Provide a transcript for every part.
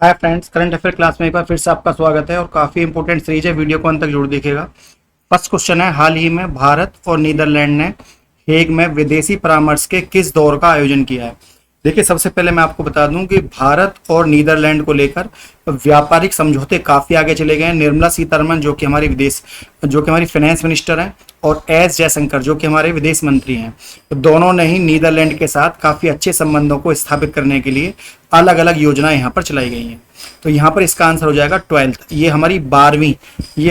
Hi friends, current affair class में एक बार फिर से आपका स्वागत है और काफ़ी इंपॉर्टेंट सीरीज है। वीडियो को अंत तक जरूर देखिएगा। फर्स्ट क्वेश्चन है, हाल ही में भारत और नीदरलैंड ने हेग में विदेशी परामर्श के किस दौर का आयोजन किया है। देखिए, सबसे पहले मैं आपको बता दूं कि भारत और नीदरलैंड को लेकर व्यापारिक समझौते काफ़ी आगे चले गए हैं। निर्मला सीतारमण जो कि हमारी फाइनेंस मिनिस्टर हैं, और एस जयशंकर जो कि हमारे विदेश मंत्री हैं, तो दोनों ने ही नीदरलैंड के साथ काफ़ी अच्छे संबंधों को स्थापित करने के लिए अलग अलग योजनाएं यहाँ पर चलाई गई हैं। तो यहाँ पर इसका आंसर हो जाएगा 12th। ये हमारी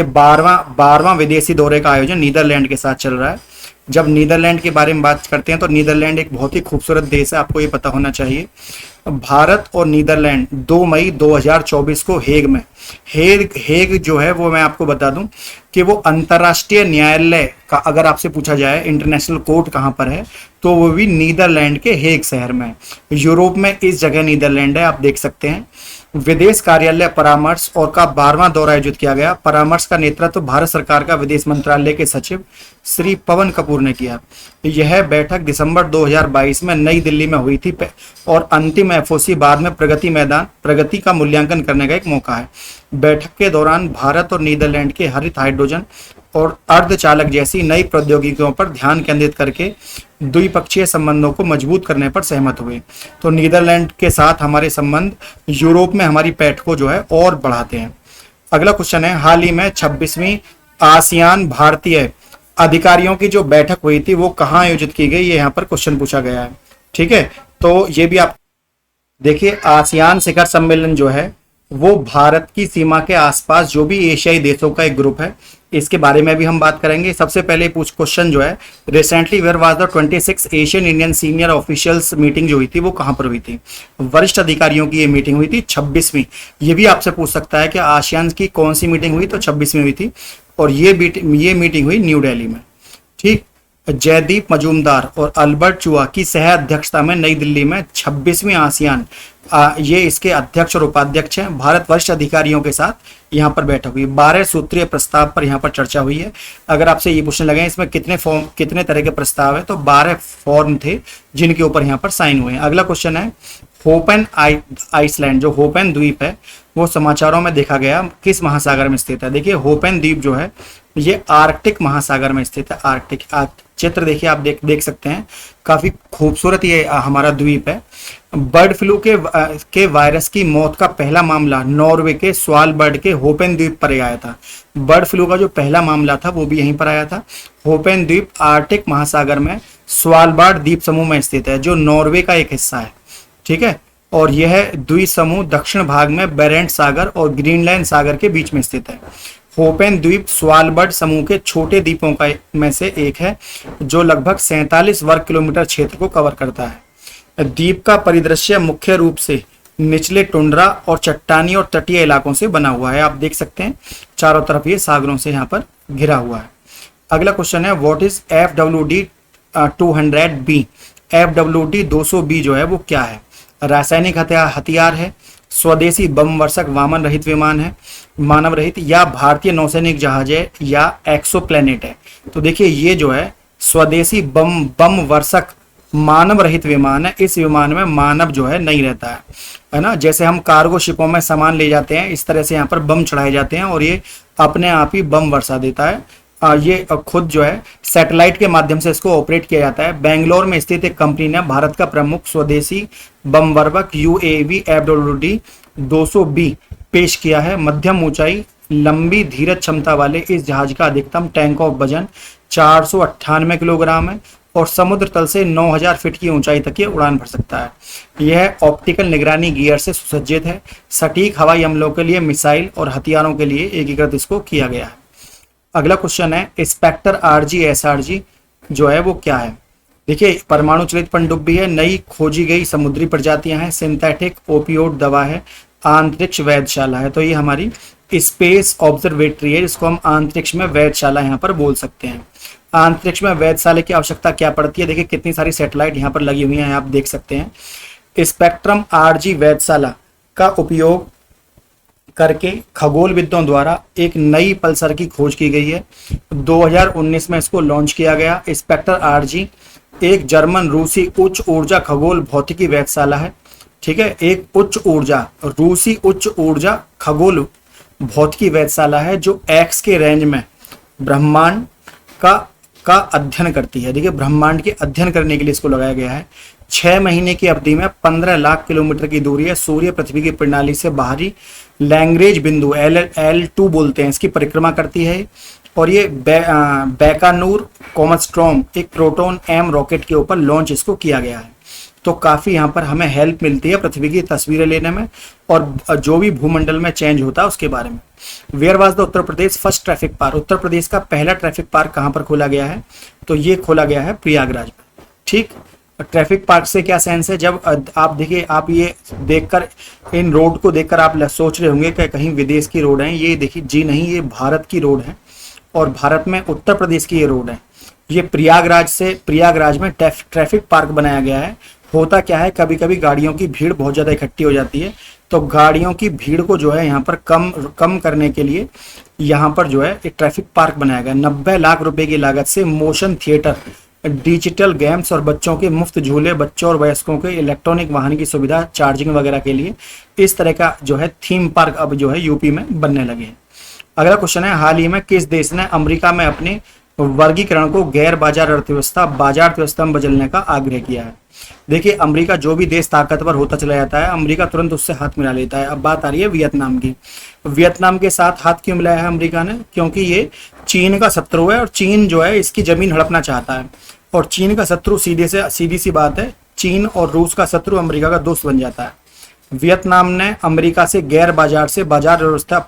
12वां विदेशी दौरे का आयोजन नीदरलैंड के साथ चल रहा है। जब नीदरलैंड के बारे में बात करते हैं तो नीदरलैंड एक बहुत ही खूबसूरत देश है, आपको ये पता होना चाहिए। भारत और नीदरलैंड 2 मई 2024 को हेग जो है वो मैं आपको बता दूं कि वो अंतर्राष्ट्रीय न्यायालय का, अगर आपसे पूछा जाए इंटरनेशनल कोर्ट कहाँ पर है, तो वो भी नीदरलैंड के हेग शहर में है। यूरोप में इस जगह नीदरलैंड है, आप देख सकते हैं। विदेश कार्यालय परामर्श और का 12वां दौरा आयोजित किया गया। परामर्श का नेतृत्व भारत सरकार का विदेश मंत्रालय के सचिव श्री पवन कपूर ने किया। यह बैठक दिसंबर 2022 में नई दिल्ली में हुई थी और अंतिम एफओसी बाद में प्रगति का मूल्यांकन करने का एक मौका है। बैठक के दौरान भारत और नीदरलैंड के हरित हाइड्रोजन और अर्धचालक जैसी नई प्रौद्योगिकियों पर ध्यान केंद्रित करके द्विपक्षीय संबंधों को मजबूत करने पर सहमत हुए। तो नीदरलैंड के साथ हमारे संबंध यूरोप में हमारी पैठ को जो है और बढ़ाते हैं। अगला क्वेश्चन है, हाल ही में 26वीं आसियान भारतीय अधिकारियों की जो बैठक हुई थी वो कहाँ आयोजित की गई, ये यहाँ पर क्वेश्चन पूछा गया है। ठीक है, तो ये भी आप देखिए, आसियान शिखर सम्मेलन जो है वो भारत की सीमा के आसपास जो भी एशियाई देशों का एक ग्रुप है, इसके बारे में भी हम बात करेंगे। सबसे पहले क्वेश्चन जो है, recently where was the 26 Asian Indian senior officials meeting जो हुई थी वो कहाँ पर हुई थी। वरिष्ठ अधिकारियों की ये मीटिंग हुई थी 26वीं। ये भी आपसे पूछ सकता है कि आसियान की कौन सी मीटिंग हुई, तो 26वीं हुई थी, और ये मीटिंग हुई न्यू दिल्ली में। ठीक, जयदीप मजूमदार और अल्बर्ट चुआ की सह अध्यक्षता में नई दिल्ली में 26वीं आसियान ये इसके अध्यक्ष और उपाध्यक्ष हैं। भारत वरिष्ठ अधिकारियों के साथ यहाँ पर बैठक हुई। 12 सूत्रीय प्रस्ताव पर यहाँ पर चर्चा हुई है। अगर आपसे ये पूछने लगे इसमें कितने तरह के प्रस्ताव है, तो 12 फॉर्म थे जिनके ऊपर यहाँ पर साइन हुए हैं। अगला क्वेश्चन है, होपेन आइसलैंड जो होपेन द्वीप है वो समाचारों में देखा गया किस महासागर में स्थित है। देखिए, होपेन द्वीप जो है ये आर्कटिक महासागर में स्थित है। आर्कटिक चित्र देखिए, आप देख सकते हैं, काफी खूबसूरत ये हमारा द्वीप है। बर्ड फ्लू के वायरस की मौत का पहला मामला नॉर्वे के स्वालबर्ड के होपेन द्वीप पर आया था। बर्ड फ्लू का जो पहला मामला था वो भी यहीं पर आया था। होपेन द्वीप आर्कटिक महासागर में स्वालबर्ड द्वीप समूह में स्थित है, जो नॉर्वे का एक हिस्सा है। ठीक है, और यह द्वीप समूह दक्षिण भाग में बेरेंट सागर और ग्रीनलैंड सागर के बीच में स्थित है। होपेन द्वीप स्वालबर्ड समूह के छोटे द्वीपों का में से एक है, जो लगभग 47 वर्ग किलोमीटर क्षेत्र को कवर करता है। द्वीप का परिदृश्य मुख्य रूप से निचले टुंड्रा और चट्टानी और तटीय इलाकों से बना हुआ है। आप देख सकते हैं चारों तरफ ये सागरों से यहाँ पर घिरा हुआ है। अगला क्वेश्चन है, what is FWD 200B। FWD 200B जो है वो क्या है। रासायनिक हथियार है, स्वदेशी बम वर्षक वामन रहित विमान है, मानव रहित, या भारतीय नौसैनिक जहाज है, या एक्सोप्लैनेट है। तो देखिए, ये जो है स्वदेशी बम वर्षक मानव रहित विमान है। इस विमान में मानव जो है नहीं रहता है ना। जैसे हम कार्गो शिपों में सामान ले जाते हैं, इस तरह से यहाँ पर बम चढ़ाए जाते हैं और ये अपने आप ही बम वर्षा देता है। ये खुद जो है सैटेलाइट के माध्यम से इसको ऑपरेट किया जाता है। बेंगलोर में स्थित एक कंपनी ने भारत का प्रमुख स्वदेशी बम वर्षक UAV FWD 200B पेश किया है। मध्यम ऊंचाई, लंबी धीरज क्षमता वाले इस जहाज का अधिकतम टैंक ऑफ वजन 498 किलोग्राम है और समुद्र तल से 9000 फीट की ऊंचाई तक ये उड़ान भर सकता है। यह ऑप्टिकल निगरानी गियर से सुसज्जित है। सटीक हवाई हमलों के लिए मिसाइल और हथियारों के लिए एकीकृत इसको किया गया है। अगला क्वेश्चन है, स्पेक्टर RG-SRG जो है वो क्या है। देखिए, परमाणु चलित पनडुब्बी है, नई खोजी गई समुद्री प्रजातियां हैं, सिंथेटिक ओपियोड दवा है, अंतरिक्ष वेधशाला है। तो ये हमारी स्पेस ऑब्जर्वेटरी है, जिसको हम अंतरिक्ष में वेधशाला यहाँ पर बोल सकते हैं। अंतरिक्ष में वेधशाला की आवश्यकता क्या पड़ती है। देखिए, कितनी सारी सैटेलाइट यहाँ पर लगी हुई हैं, आप देख सकते हैं। स्पेक्ट्रम RG वेधशाला का उपयोग करके खगोलविदों द्वारा एक नई पल्सर की खोज की गई है। 2019 में इसको लॉन्च किया गया। स्पेक्टर RG एक जर्मन रूसी उच्च ऊर्जा खगोल भौतिकी वेधशाला है। ठीक है। एक उच्च ऊर्जा, रूसी उच्च ऊर्जा खगोल भौतिकी वेधशाला है जो एक्स के रेंज में ब्रह्मांड का का अध्ययन करती है। देखिए ब्रह्मांड के अध्ययन करने के लिए इसको लगाया गया है। 6 महीने की अवधि में 15 लाख किलोमीटर की दूरी है सूर्य पृथ्वी की प्रणाली से बाहरी लैग्रेंज बिंदु L2 बोलते हैं, इसकी परिक्रमा करती है। और ये बैकानूर कॉमस्ट्रॉम एक प्रोटॉन एम रॉकेट के ऊपर लॉन्च इसको किया गया है। तो काफ़ी यहाँ पर हमें हेल्प मिलती है पृथ्वी की तस्वीरें लेने में और जो भी भूमंडल में चेंज होता है उसके बारे में। Where was the Uttar Pradesh first traffic park, Uttar Pradesh का पहला ट्रैफिक पार्क कहाँ पर खोला गया है? तो ये खोला गया है प्रयागराज में। ठीक, ट्रैफिक पार्क से क्या सेंस है? जब आप देखिए, आप ये देखकर, इन रोड को देखकर आप सोच रहे होंगे कि कहीं विदेश की रोड है। ये देखिए जी नहीं, ये भारत की रोड है और भारत में उत्तर प्रदेश की ये रोड है। ये प्रयागराज में ट्रैफिक पार्क बनाया गया है। होता क्या है, कभी कभी गाड़ियों की भीड़ बहुत ज़्यादा इकट्ठी हो जाती है, तो गाड़ियों की भीड़ को जो है यहाँ पर कम करने के लिए यहाँ पर जो है एक ट्रैफिक पार्क बनाया गया। 90 लाख रुपए की लागत से मोशन थिएटर, डिजिटल गेम्स और बच्चों के मुफ्त झूले, बच्चों और वयस्कों के इलेक्ट्रॉनिक वाहन की सुविधा, चार्जिंग वगैरह के लिए इस तरह का जो है थीम पार्क अब जो है यूपी में बनने लगे हैं। अगला क्वेश्चन है, हाल ही में किस देश ने अमेरिका में अपने वर्गीकरण को गैर बाजार अर्थव्यवस्था बाजार अर्थव्यवस्था में बदलने का आग्रह किया है? देखिए अमेरिका, जो भी देश ताकतवर होता चला जाता है अमेरिका तुरंत उससे हाथ मिला लेता है। अब बात आ रही है वियतनाम की। वियतनाम के साथ हाथ क्यों मिलाया है अमेरिका ने? क्योंकि ये चीन का शत्रु है और चीन जो है इसकी जमीन हड़पना चाहता है। और चीन का शत्रु सीधी सी बात है, चीन और रूस का शत्रु अमेरिका का दोस्त बन जाता है। वियतनाम ने अमेरिका से गैर बाजार से बाजार व्यवस्था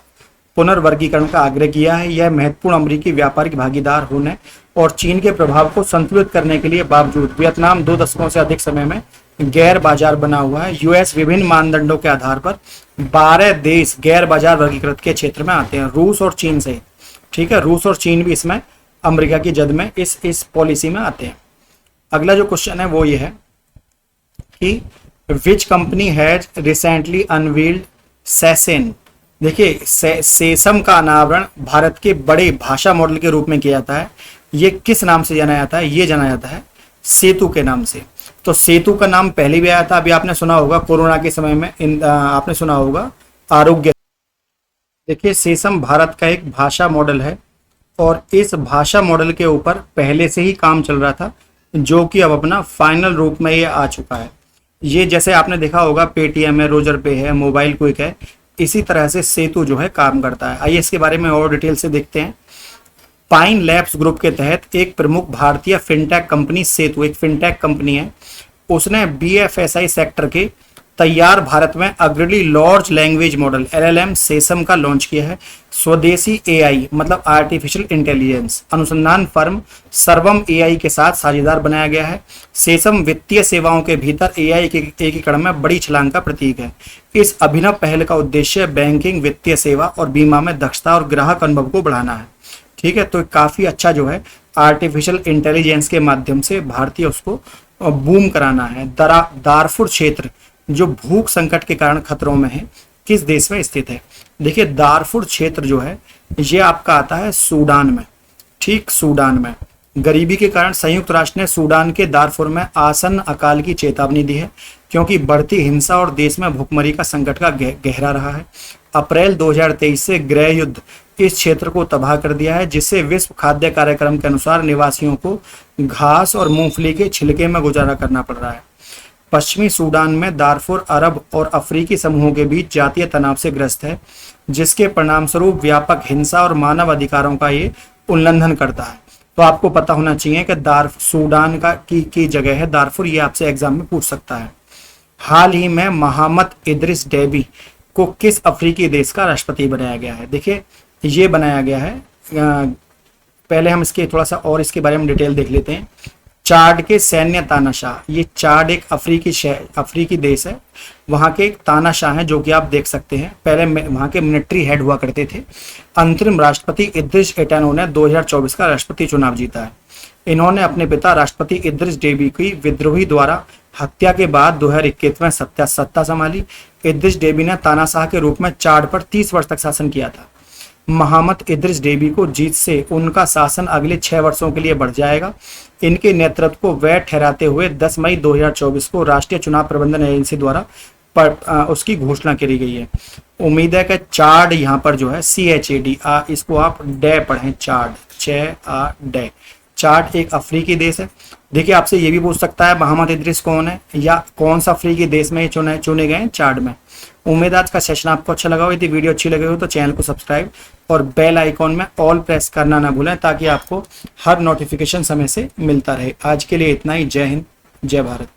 पुनर्वर्गीकरण का आग्रह किया है। यह महत्वपूर्ण अमेरिकी व्यापारिक भागीदार होने और चीन के प्रभाव को संतुलित करने के लिए बावजूद वियतनाम 2 दशकों से अधिक समय में गैर बाजार बना हुआ है। यूएस विभिन्न मानदंडों के आधार पर 12 देश गैर बाजार वर्गीकृत के क्षेत्र में आते हैं, रूस और चीन से। ठीक है, रूस और चीन भी इसमें अमेरिका की जद में इस पॉलिसी में आते हैं। अगला जो क्वेश्चन है वो ये है कि which company has recently unveiled session. देखिए सेसम का अनावरण भारत के बड़े भाषा मॉडल के रूप में किया जाता है। ये किस नाम से जाना जाता है? ये जाना जाता है सेतु के नाम से। तो सेतु का नाम पहले भी आया था, अभी आपने सुना होगा कोरोना के समय में आपने सुना होगा आरोग्य। देखिए सेसम भारत का एक भाषा मॉडल है और इस भाषा मॉडल के ऊपर पहले से ही काम चल रहा था, जो कि अब अपना फाइनल रूप में ये आ चुका है। ये जैसे आपने देखा होगा पेटीएम है, रोजर पे है, मोबाइल क्विक है, इसी तरह से सेतु जो है काम करता है। आइए इसके बारे में और डिटेल से देखते हैं। पाइन लैब्स ग्रुप के तहत एक प्रमुख भारतीय फिनटेक कंपनी सेतु एक फिनटेक कंपनी है, उसने बीएफएसआई सेक्टर के तैयार भारत में अग्रणी लार्ज लैंग्वेज मॉडल एलएलएम सेसम का लॉन्च किया है। स्वदेशी एआई मतलब आर्टिफिशियल इंटेलिजेंस अनुसंधान फर्म सर्वम एआई के साथ साझेदार बनाया गया है। सेसम वित्तीय सेवाओं के भीतर एआई के एकीकरण में बड़ी छलांग का प्रतीक है। इस अभिनव पहल का उद्देश्य बैंकिंग, वित्तीय सेवा और बीमा में दक्षता और ग्राहक अनुभव को बढ़ाना है। ठीक है, तो काफी अच्छा जो है आर्टिफिशियल इंटेलिजेंस के माध्यम से भारतीय उसको बूम कराना है। दारफुर क्षेत्र जो भूख संकट के कारण खतरों में है, किस देश में स्थित है? देखिए दारफुर क्षेत्र जो है ये आपका आता है सूडान में। ठीक, सूडान में गरीबी के कारण संयुक्त राष्ट्र ने सूडान के दारफुर में आसन्न अकाल की चेतावनी दी है, क्योंकि बढ़ती हिंसा और देश में भुखमरी का संकट का गहरा रहा है। अप्रैल 2023 से गृह युद्ध इस क्षेत्र को तबाह कर दिया है, जिससे विश्व खाद्य कार्यक्रम के अनुसार निवासियों को घास और मूंगफली के छिलके में गुजारा करना पड़ रहा है। पश्चिमी सूडान में दारफुर अरब और अफ्रीकी समूहों के बीच जातीय तनाव से ग्रस्त है, जिसके परिणामस्वरूप व्यापक हिंसा और मानव अधिकारों का ये उल्लंघन करता है। तो आपको पता होना चाहिए कि सूडान की जगह है दारफुर, ये आपसे एग्जाम में पूछ सकता है। हाल ही में मोहम्मद इदरिस डेबी को किस अफ्रीकी देश का राष्ट्रपति बनाया गया है? देखिए ये बनाया गया है, पहले हम इसके थोड़ा सा और इसके बारे में डिटेल देख लेते हैं। चाड के सैन्य तानाशाह, ये चाड एक अफ्रीकी देश है, वहाँ के एक तानाशाह हैं जो कि आप देख सकते हैं, पहले वहाँ के मिलिट्री हेड हुआ करते थे। अंतरिम राष्ट्रपति इद्रिस एटानो ने 2024 का राष्ट्रपति चुनाव जीता है। इन्होंने अपने पिता राष्ट्रपति इद्रिस डेबी की विद्रोही द्वारा हत्या के बाद 2021 में सत्ता संभाली। इद्रिस डेबी ने तानाशाह के रूप में चाड पर 30 वर्ष तक शासन किया था। मोहम्मद इद्रिस डेबी को जीत से उनका शासन अगले 6 वर्षों के लिए बढ़ जाएगा। इनके नेतृत्व को वैध ठहराते हुए 10 मई 2024 को राष्ट्रीय चुनाव प्रबंधन एजेंसी द्वारा उसकी घोषणा करी गई है। उम्मीद है कि चाड यहाँ पर जो है CHAD, इसको आप डे पढ़ें, चाड, डे। चाड एक अफ्रीकी देश है। देखिए आपसे ये भी पूछ सकता है मोहम्मद इदरिस कौन है, या कौन सा अफ्रीकी देश में चुने गए हैं चाड में। उम्मीद आज का सेशन आपको अच्छा लगा हो। यदि वीडियो अच्छी लगी हो तो चैनल को सब्सक्राइब और बेल आइकॉन में ऑल प्रेस करना ना भूलें, ताकि आपको हर नोटिफिकेशन समय से मिलता रहे। आज के लिए इतना ही। जय हिंद, जय भारत।